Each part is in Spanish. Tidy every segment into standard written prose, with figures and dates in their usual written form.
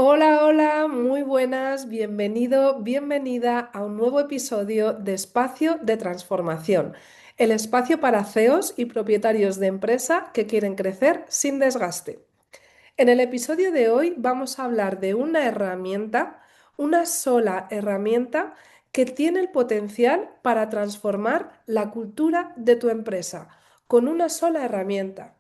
Hola, hola, muy buenas, bienvenido, bienvenida a un nuevo episodio de Espacio de Transformación, el espacio para CEOs y propietarios de empresa que quieren crecer sin desgaste. En el episodio de hoy vamos a hablar de una herramienta, una sola herramienta que tiene el potencial para transformar la cultura de tu empresa, con una sola herramienta.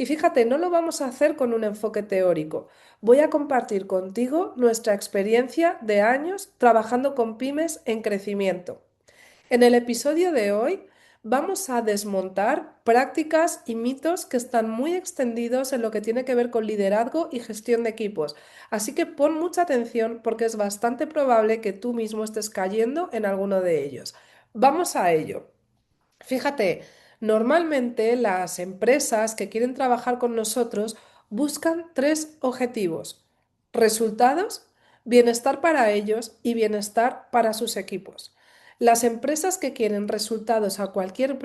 Y fíjate, no lo vamos a hacer con un enfoque teórico. Voy a compartir contigo nuestra experiencia de años trabajando con pymes en crecimiento. En el episodio de hoy vamos a desmontar prácticas y mitos que están muy extendidos en lo que tiene que ver con liderazgo y gestión de equipos. Así que pon mucha atención porque es bastante probable que tú mismo estés cayendo en alguno de ellos. Vamos a ello. Fíjate, normalmente las empresas que quieren trabajar con nosotros buscan tres objetivos: resultados, bienestar para ellos y bienestar para sus equipos. Las empresas que quieren resultados a cualquier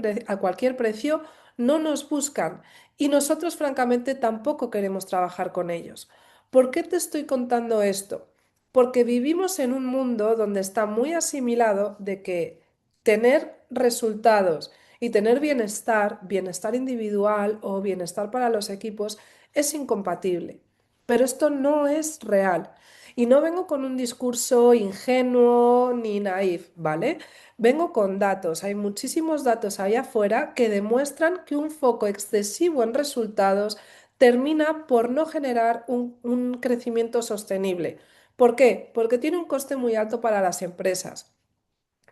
precio no nos buscan y nosotros francamente tampoco queremos trabajar con ellos. ¿Por qué te estoy contando esto? Porque vivimos en un mundo donde está muy asimilado de que tener resultados y tener bienestar, bienestar individual o bienestar para los equipos, es incompatible. Pero esto no es real. Y no vengo con un discurso ingenuo ni naif, ¿vale? Vengo con datos. Hay muchísimos datos allá afuera que demuestran que un foco excesivo en resultados termina por no generar un crecimiento sostenible. ¿Por qué? Porque tiene un coste muy alto para las empresas.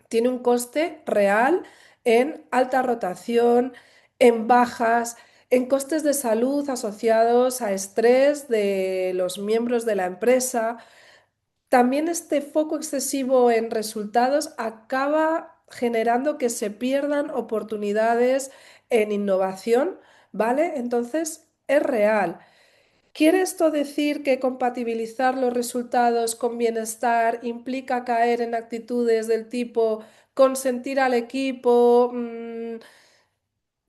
Tiene un coste real en alta rotación, en bajas, en costes de salud asociados a estrés de los miembros de la empresa. También este foco excesivo en resultados acaba generando que se pierdan oportunidades en innovación, ¿vale? Entonces, es real. ¿Quiere esto decir que compatibilizar los resultados con bienestar implica caer en actitudes del tipo consentir al equipo,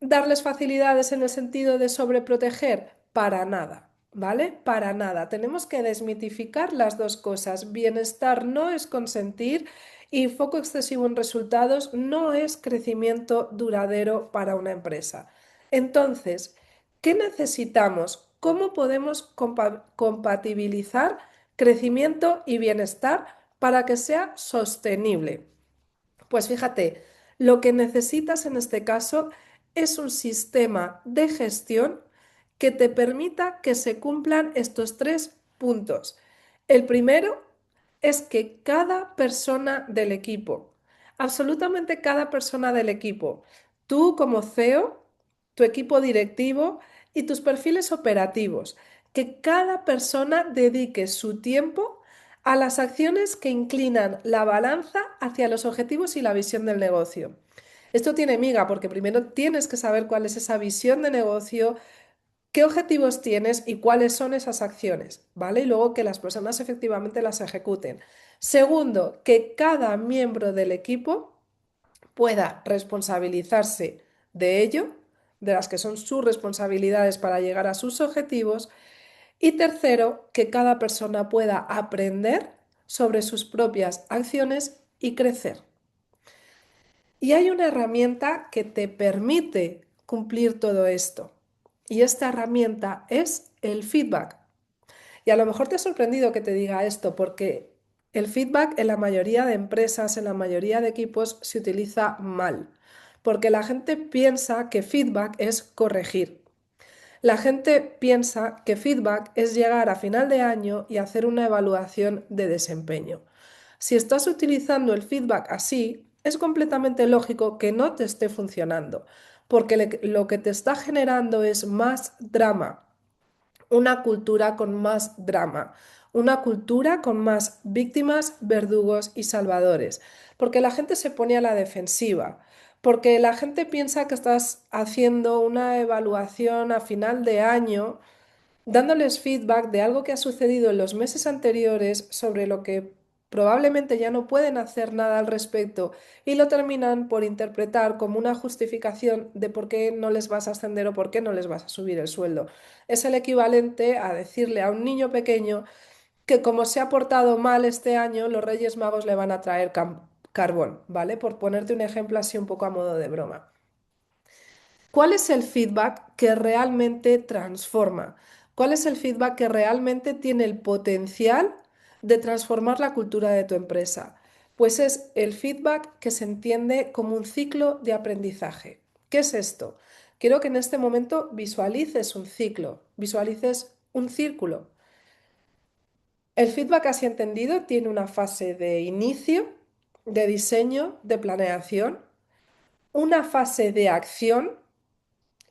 darles facilidades en el sentido de sobreproteger? Para nada, ¿vale? Para nada. Tenemos que desmitificar las dos cosas. Bienestar no es consentir y foco excesivo en resultados no es crecimiento duradero para una empresa. Entonces, ¿qué necesitamos? ¿Cómo podemos compatibilizar crecimiento y bienestar para que sea sostenible? Pues fíjate, lo que necesitas en este caso es un sistema de gestión que te permita que se cumplan estos tres puntos. El primero es que cada persona del equipo, absolutamente cada persona del equipo, tú como CEO, tu equipo directivo y tus perfiles operativos, que cada persona dedique su tiempo a las acciones que inclinan la balanza hacia los objetivos y la visión del negocio. Esto tiene miga porque primero tienes que saber cuál es esa visión de negocio, qué objetivos tienes y cuáles son esas acciones, ¿vale? Y luego que las personas efectivamente las ejecuten. Segundo, que cada miembro del equipo pueda responsabilizarse de ello, de las que son sus responsabilidades para llegar a sus objetivos. Y tercero, que cada persona pueda aprender sobre sus propias acciones y crecer. Y hay una herramienta que te permite cumplir todo esto. Y esta herramienta es el feedback. Y a lo mejor te ha sorprendido que te diga esto, porque el feedback en la mayoría de empresas, en la mayoría de equipos, se utiliza mal. Porque la gente piensa que feedback es corregir. La gente piensa que feedback es llegar a final de año y hacer una evaluación de desempeño. Si estás utilizando el feedback así, es completamente lógico que no te esté funcionando, porque lo que te está generando es más drama, una cultura con más drama, una cultura con más víctimas, verdugos y salvadores, porque la gente se pone a la defensiva, porque la gente piensa que estás haciendo una evaluación a final de año, dándoles feedback de algo que ha sucedido en los meses anteriores sobre lo que probablemente ya no pueden hacer nada al respecto y lo terminan por interpretar como una justificación de por qué no les vas a ascender o por qué no les vas a subir el sueldo. Es el equivalente a decirle a un niño pequeño que como se ha portado mal este año, los Reyes Magos le van a traer carbón, ¿vale? Por ponerte un ejemplo así un poco a modo de broma. ¿Cuál es el feedback que realmente transforma? ¿Cuál es el feedback que realmente tiene el potencial de transformar la cultura de tu empresa? Pues es el feedback que se entiende como un ciclo de aprendizaje. ¿Qué es esto? Quiero que en este momento visualices un ciclo, visualices un círculo. El feedback así entendido tiene una fase de inicio, de diseño, de planeación, una fase de acción.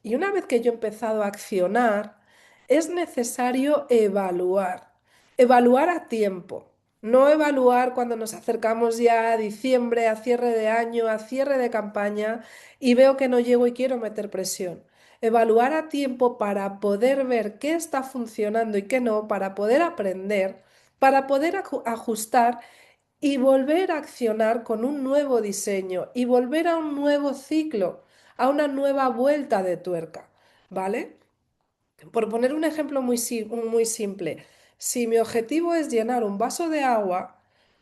Y una vez que yo he empezado a accionar, es necesario evaluar. Evaluar a tiempo. No evaluar cuando nos acercamos ya a diciembre, a cierre de año, a cierre de campaña y veo que no llego y quiero meter presión. Evaluar a tiempo para poder ver qué está funcionando y qué no, para poder aprender, para poder ajustar y volver a accionar con un nuevo diseño y volver a un nuevo ciclo, a una nueva vuelta de tuerca, ¿vale? Por poner un ejemplo muy simple, si mi objetivo es llenar un vaso de agua,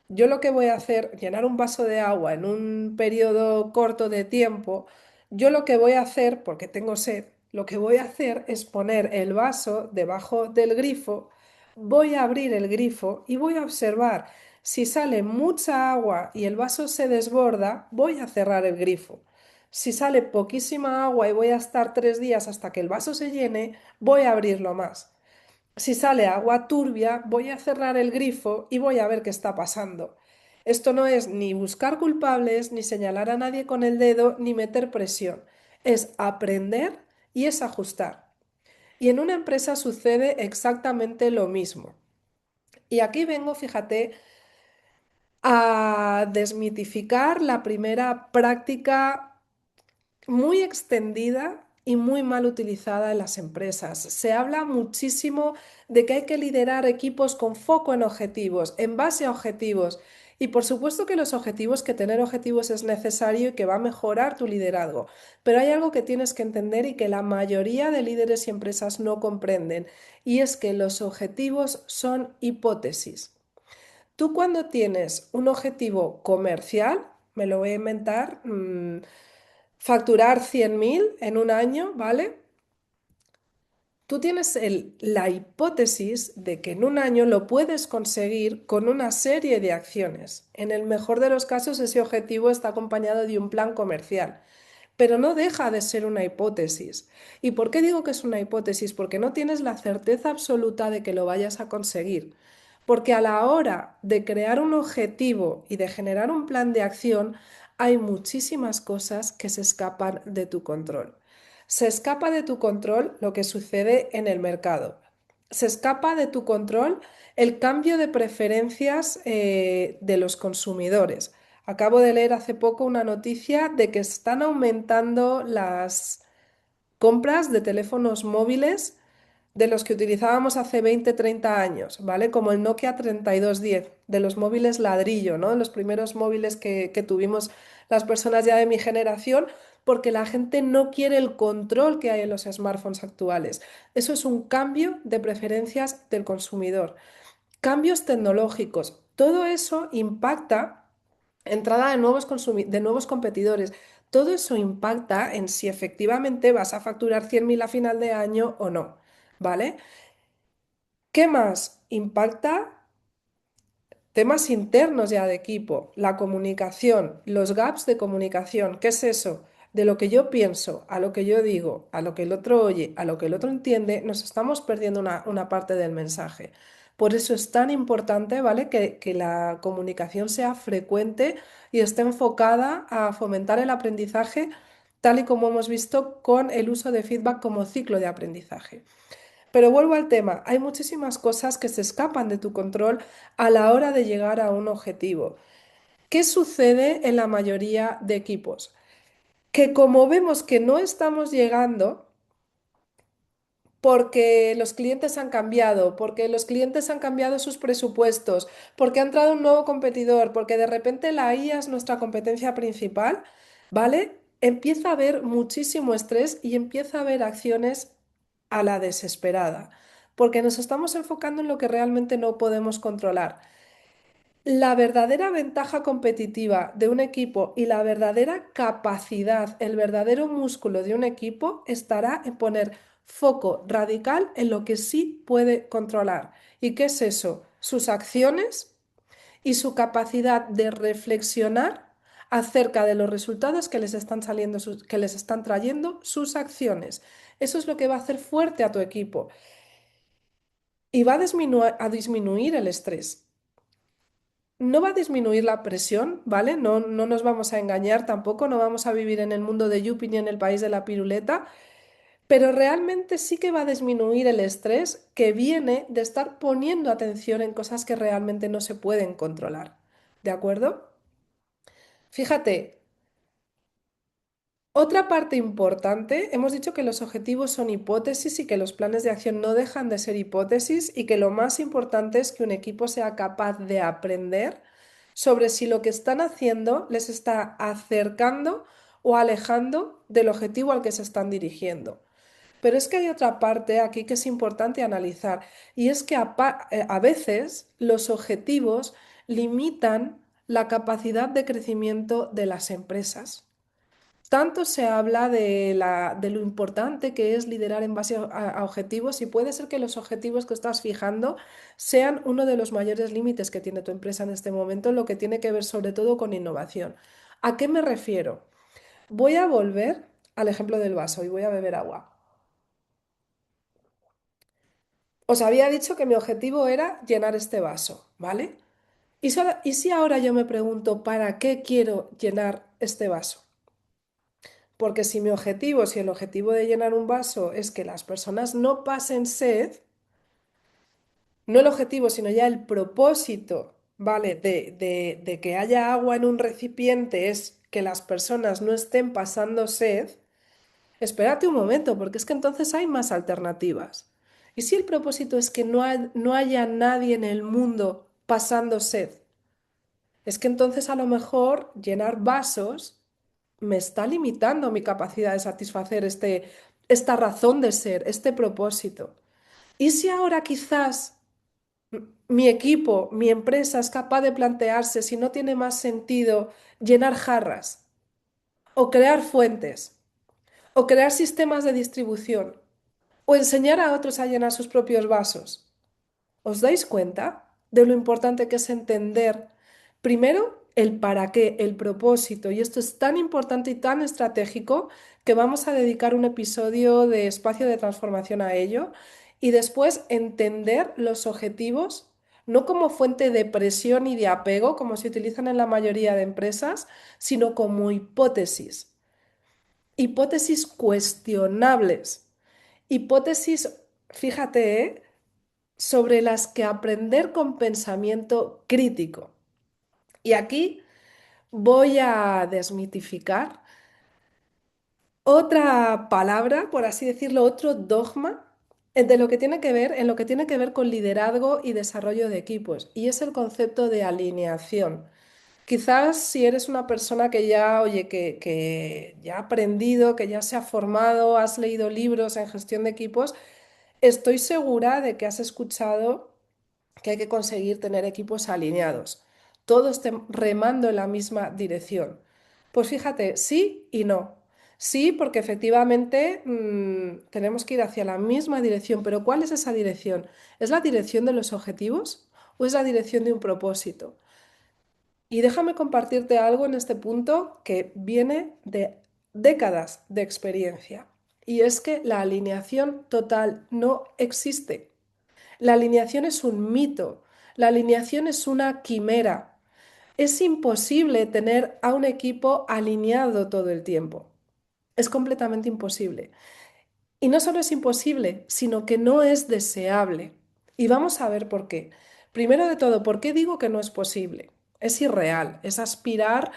yo lo que voy a hacer, llenar un vaso de agua en un periodo corto de tiempo, yo lo que voy a hacer, porque tengo sed, lo que voy a hacer es poner el vaso debajo del grifo, voy a abrir el grifo y voy a observar si sale mucha agua y el vaso se desborda, voy a cerrar el grifo. Si sale poquísima agua y voy a estar 3 días hasta que el vaso se llene, voy a abrirlo más. Si sale agua turbia, voy a cerrar el grifo y voy a ver qué está pasando. Esto no es ni buscar culpables, ni señalar a nadie con el dedo, ni meter presión. Es aprender y es ajustar. Y en una empresa sucede exactamente lo mismo. Y aquí vengo, fíjate, a desmitificar la primera práctica muy extendida y muy mal utilizada en las empresas. Se habla muchísimo de que hay que liderar equipos con foco en objetivos, en base a objetivos. Y por supuesto que los objetivos, que tener objetivos es necesario y que va a mejorar tu liderazgo. Pero hay algo que tienes que entender y que la mayoría de líderes y empresas no comprenden, y es que los objetivos son hipótesis. Tú cuando tienes un objetivo comercial, me lo voy a inventar, facturar 100.000 en un año, ¿vale? Tú tienes la hipótesis de que en un año lo puedes conseguir con una serie de acciones. En el mejor de los casos, ese objetivo está acompañado de un plan comercial, pero no deja de ser una hipótesis. ¿Y por qué digo que es una hipótesis? Porque no tienes la certeza absoluta de que lo vayas a conseguir. Porque a la hora de crear un objetivo y de generar un plan de acción, hay muchísimas cosas que se escapan de tu control. Se escapa de tu control lo que sucede en el mercado. Se escapa de tu control el cambio de preferencias de los consumidores. Acabo de leer hace poco una noticia de que están aumentando las compras de teléfonos móviles de los que utilizábamos hace 20, 30 años, ¿vale? Como el Nokia 3210, de los móviles ladrillo, ¿no? Los primeros móviles que tuvimos las personas ya de mi generación, porque la gente no quiere el control que hay en los smartphones actuales. Eso es un cambio de preferencias del consumidor. Cambios tecnológicos. Todo eso impacta entrada de de nuevos competidores. Todo eso impacta en si efectivamente vas a facturar 100.000 a final de año o no, ¿vale? ¿Qué más impacta? Temas internos ya de equipo, la comunicación, los gaps de comunicación. ¿Qué es eso? De lo que yo pienso, a lo que yo digo, a lo que el otro oye, a lo que el otro entiende, nos estamos perdiendo una parte del mensaje. Por eso es tan importante, ¿vale? Que la comunicación sea frecuente y esté enfocada a fomentar el aprendizaje, tal y como hemos visto con el uso de feedback como ciclo de aprendizaje. Pero vuelvo al tema, hay muchísimas cosas que se escapan de tu control a la hora de llegar a un objetivo. ¿Qué sucede en la mayoría de equipos? Que como vemos que no estamos llegando porque los clientes han cambiado, porque los clientes han cambiado sus presupuestos, porque ha entrado un nuevo competidor, porque de repente la IA es nuestra competencia principal, ¿vale? Empieza a haber muchísimo estrés y empieza a haber acciones a la desesperada. porque nos estamos enfocando en lo que realmente no podemos controlar. La verdadera ventaja competitiva de un equipo y la verdadera capacidad, el verdadero músculo de un equipo estará en poner foco radical en lo que sí puede controlar. ¿Y qué es eso? Sus acciones y su capacidad de reflexionar acerca de los resultados que les están saliendo, que les están trayendo sus acciones. Eso es lo que va a hacer fuerte a tu equipo y va a disminuir el estrés. No va a disminuir la presión, ¿vale? No, no nos vamos a engañar tampoco, no vamos a vivir en el mundo de Yupi ni en el país de la piruleta, pero realmente sí que va a disminuir el estrés que viene de estar poniendo atención en cosas que realmente no se pueden controlar. ¿De acuerdo? Fíjate, otra parte importante, hemos dicho que los objetivos son hipótesis y que los planes de acción no dejan de ser hipótesis y que lo más importante es que un equipo sea capaz de aprender sobre si lo que están haciendo les está acercando o alejando del objetivo al que se están dirigiendo. Pero es que hay otra parte aquí que es importante analizar y es que a veces los objetivos limitan la capacidad de crecimiento de las empresas. Tanto se habla de lo importante que es liderar en base a objetivos y puede ser que los objetivos que estás fijando sean uno de los mayores límites que tiene tu empresa en este momento, lo que tiene que ver sobre todo con innovación. ¿A qué me refiero? Voy a volver al ejemplo del vaso y voy a beber agua. Os había dicho que mi objetivo era llenar este vaso, ¿vale? ¿Y si ahora yo me pregunto para qué quiero llenar este vaso? Porque si el objetivo de llenar un vaso es que las personas no pasen sed, no el objetivo, sino ya el propósito, ¿vale? De que haya agua en un recipiente es que las personas no estén pasando sed, espérate un momento, porque es que entonces hay más alternativas. ¿Y si el propósito es que no haya nadie en el mundo pasando sed? Es que entonces a lo mejor llenar vasos me está limitando mi capacidad de satisfacer esta razón de ser, este propósito. ¿Y si ahora quizás mi equipo, mi empresa es capaz de plantearse si no tiene más sentido llenar jarras o crear fuentes o crear sistemas de distribución o enseñar a otros a llenar sus propios vasos? ¿Os dais cuenta de lo importante que es entender primero el para qué, el propósito? Y esto es tan importante y tan estratégico que vamos a dedicar un episodio de espacio de transformación a ello. Y después entender los objetivos, no como fuente de presión y de apego, como se utilizan en la mayoría de empresas, sino como hipótesis. Hipótesis cuestionables. Hipótesis, fíjate, sobre las que aprender con pensamiento crítico. Y aquí voy a desmitificar otra palabra, por así decirlo, otro dogma de lo que tiene que ver, en lo que tiene que ver con liderazgo y desarrollo de equipos, y es el concepto de alineación. Quizás si eres una persona que ya, oye, que ya ha aprendido, que ya se ha formado, has leído libros en gestión de equipos, estoy segura de que has escuchado que hay que conseguir tener equipos alineados, todos remando en la misma dirección. Pues fíjate, sí y no. Sí, porque efectivamente tenemos que ir hacia la misma dirección, pero ¿cuál es esa dirección? ¿Es la dirección de los objetivos o es la dirección de un propósito? Y déjame compartirte algo en este punto que viene de décadas de experiencia, y es que la alineación total no existe. La alineación es un mito, la alineación es una quimera. Es imposible tener a un equipo alineado todo el tiempo. Es completamente imposible. Y no solo es imposible, sino que no es deseable. Y vamos a ver por qué. Primero de todo, ¿por qué digo que no es posible? Es irreal, es aspirar.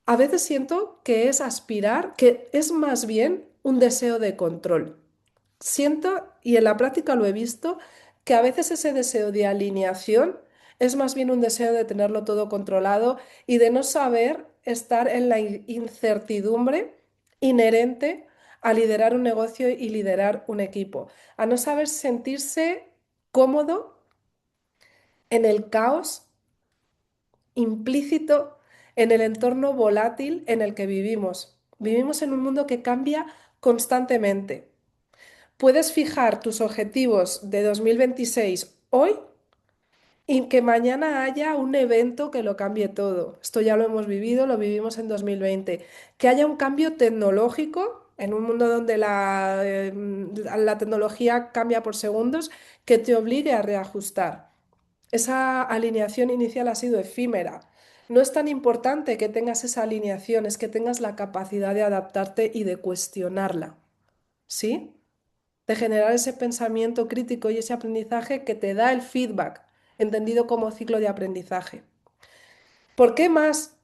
A veces siento que es aspirar, que es más bien un deseo de control. Siento, y en la práctica lo he visto, que a veces ese deseo de alineación es más bien un deseo de tenerlo todo controlado y de no saber estar en la incertidumbre inherente a liderar un negocio y liderar un equipo, a no saber sentirse cómodo en el caos implícito, en el entorno volátil en el que vivimos. Vivimos en un mundo que cambia constantemente. Puedes fijar tus objetivos de 2026 hoy y que mañana haya un evento que lo cambie todo. Esto ya lo hemos vivido, lo vivimos en 2020. Que haya un cambio tecnológico en un mundo donde la tecnología cambia por segundos, que te obligue a reajustar. Esa alineación inicial ha sido efímera. No es tan importante que tengas esa alineación, es que tengas la capacidad de adaptarte y de cuestionarla. ¿Sí? De generar ese pensamiento crítico y ese aprendizaje que te da el feedback, entendido como ciclo de aprendizaje. ¿Por qué más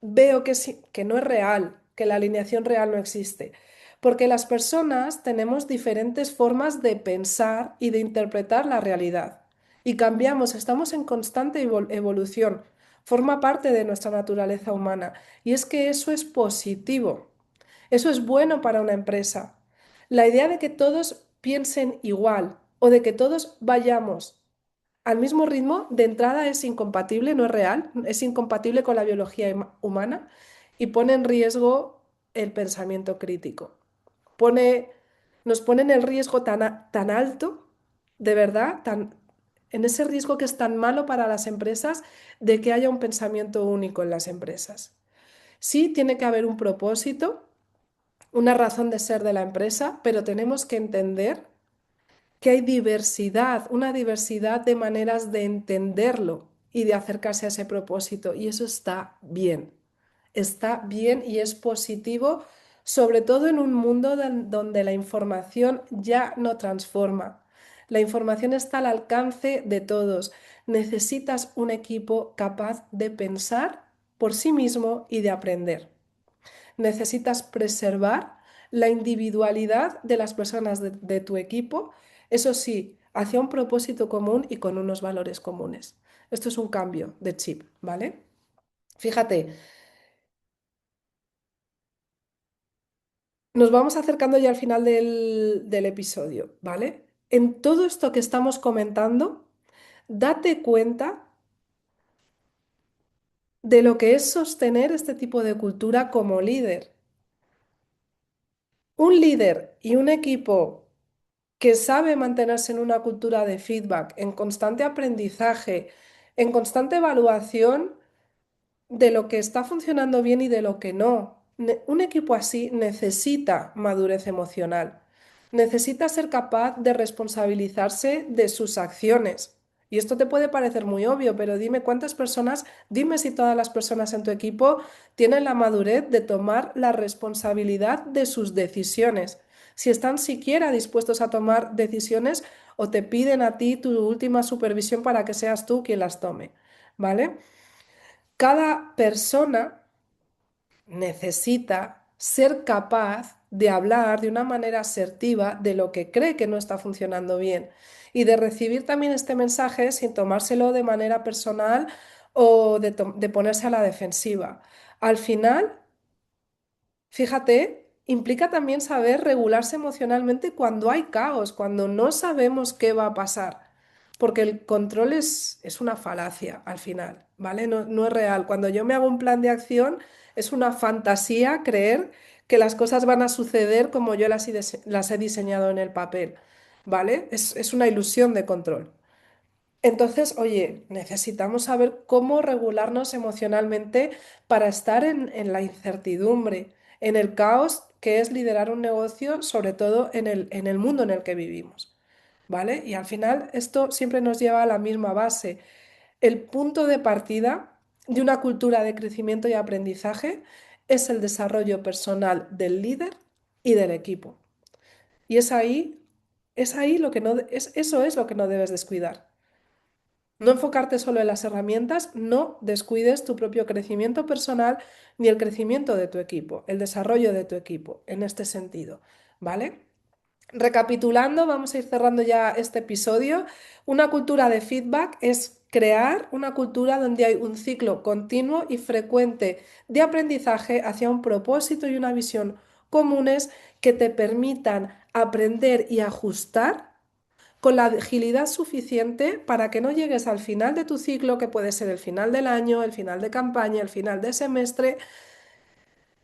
veo que, que no es real, que la alineación real no existe? Porque las personas tenemos diferentes formas de pensar y de interpretar la realidad. Y cambiamos, estamos en constante evolución. Forma parte de nuestra naturaleza humana. Y es que eso es positivo. Eso es bueno para una empresa. La idea de que todos piensen igual o de que todos vayamos al mismo ritmo, de entrada es incompatible, no es real, es incompatible con la biología humana y pone en riesgo el pensamiento crítico. Pone, nos pone en el riesgo tan alto, de verdad, en ese riesgo que es tan malo para las empresas de que haya un pensamiento único en las empresas. Sí, tiene que haber un propósito, una razón de ser de la empresa, pero tenemos que entender que hay diversidad, una diversidad de maneras de entenderlo y de acercarse a ese propósito. Y eso está bien y es positivo, sobre todo en un mundo donde la información ya no transforma. La información está al alcance de todos. Necesitas un equipo capaz de pensar por sí mismo y de aprender. Necesitas preservar la individualidad de las personas de tu equipo, eso sí, hacia un propósito común y con unos valores comunes. Esto es un cambio de chip, ¿vale? Fíjate, nos vamos acercando ya al final del episodio, ¿vale? En todo esto que estamos comentando, date cuenta de lo que es sostener este tipo de cultura como líder. Un líder y un equipo que sabe mantenerse en una cultura de feedback, en constante aprendizaje, en constante evaluación de lo que está funcionando bien y de lo que no. Un equipo así necesita madurez emocional, necesita ser capaz de responsabilizarse de sus acciones. Y esto te puede parecer muy obvio, pero dime cuántas personas, dime si todas las personas en tu equipo tienen la madurez de tomar la responsabilidad de sus decisiones, si están siquiera dispuestos a tomar decisiones o te piden a ti tu última supervisión para que seas tú quien las tome, ¿vale? Cada persona necesita ser capaz de hablar de una manera asertiva de lo que cree que no está funcionando bien y de recibir también este mensaje sin tomárselo de manera personal o de ponerse a la defensiva. Al final, fíjate, implica también saber regularse emocionalmente cuando hay caos, cuando no sabemos qué va a pasar, porque el control es una falacia al final, ¿vale? No, no es real. Cuando yo me hago un plan de acción, es una fantasía creer que las cosas van a suceder como yo las he diseñado en el papel, ¿vale? Es una ilusión de control. Entonces, oye, necesitamos saber cómo regularnos emocionalmente para estar en la incertidumbre, en el caos que es liderar un negocio, sobre todo en el mundo en el que vivimos, ¿vale? Y al final esto siempre nos lleva a la misma base. El punto de partida de una cultura de crecimiento y aprendizaje es el desarrollo personal del líder y del equipo. Y es ahí lo que no, eso es lo que no debes descuidar. No enfocarte solo en las herramientas, no descuides tu propio crecimiento personal ni el crecimiento de tu equipo, el desarrollo de tu equipo en este sentido, ¿vale? Recapitulando, vamos a ir cerrando ya este episodio. Una cultura de feedback es crear una cultura donde hay un ciclo continuo y frecuente de aprendizaje hacia un propósito y una visión comunes que te permitan aprender y ajustar con la agilidad suficiente para que no llegues al final de tu ciclo, que puede ser el final del año, el final de campaña, el final de semestre,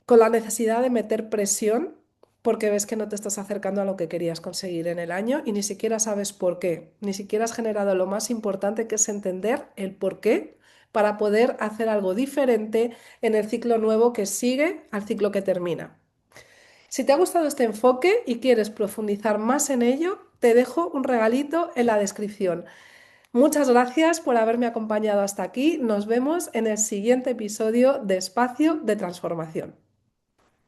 con la necesidad de meter presión porque ves que no te estás acercando a lo que querías conseguir en el año y ni siquiera sabes por qué, ni siquiera has generado lo más importante, que es entender el por qué, para poder hacer algo diferente en el ciclo nuevo que sigue al ciclo que termina. Si te ha gustado este enfoque y quieres profundizar más en ello, te dejo un regalito en la descripción. Muchas gracias por haberme acompañado hasta aquí. Nos vemos en el siguiente episodio de Espacio de Transformación.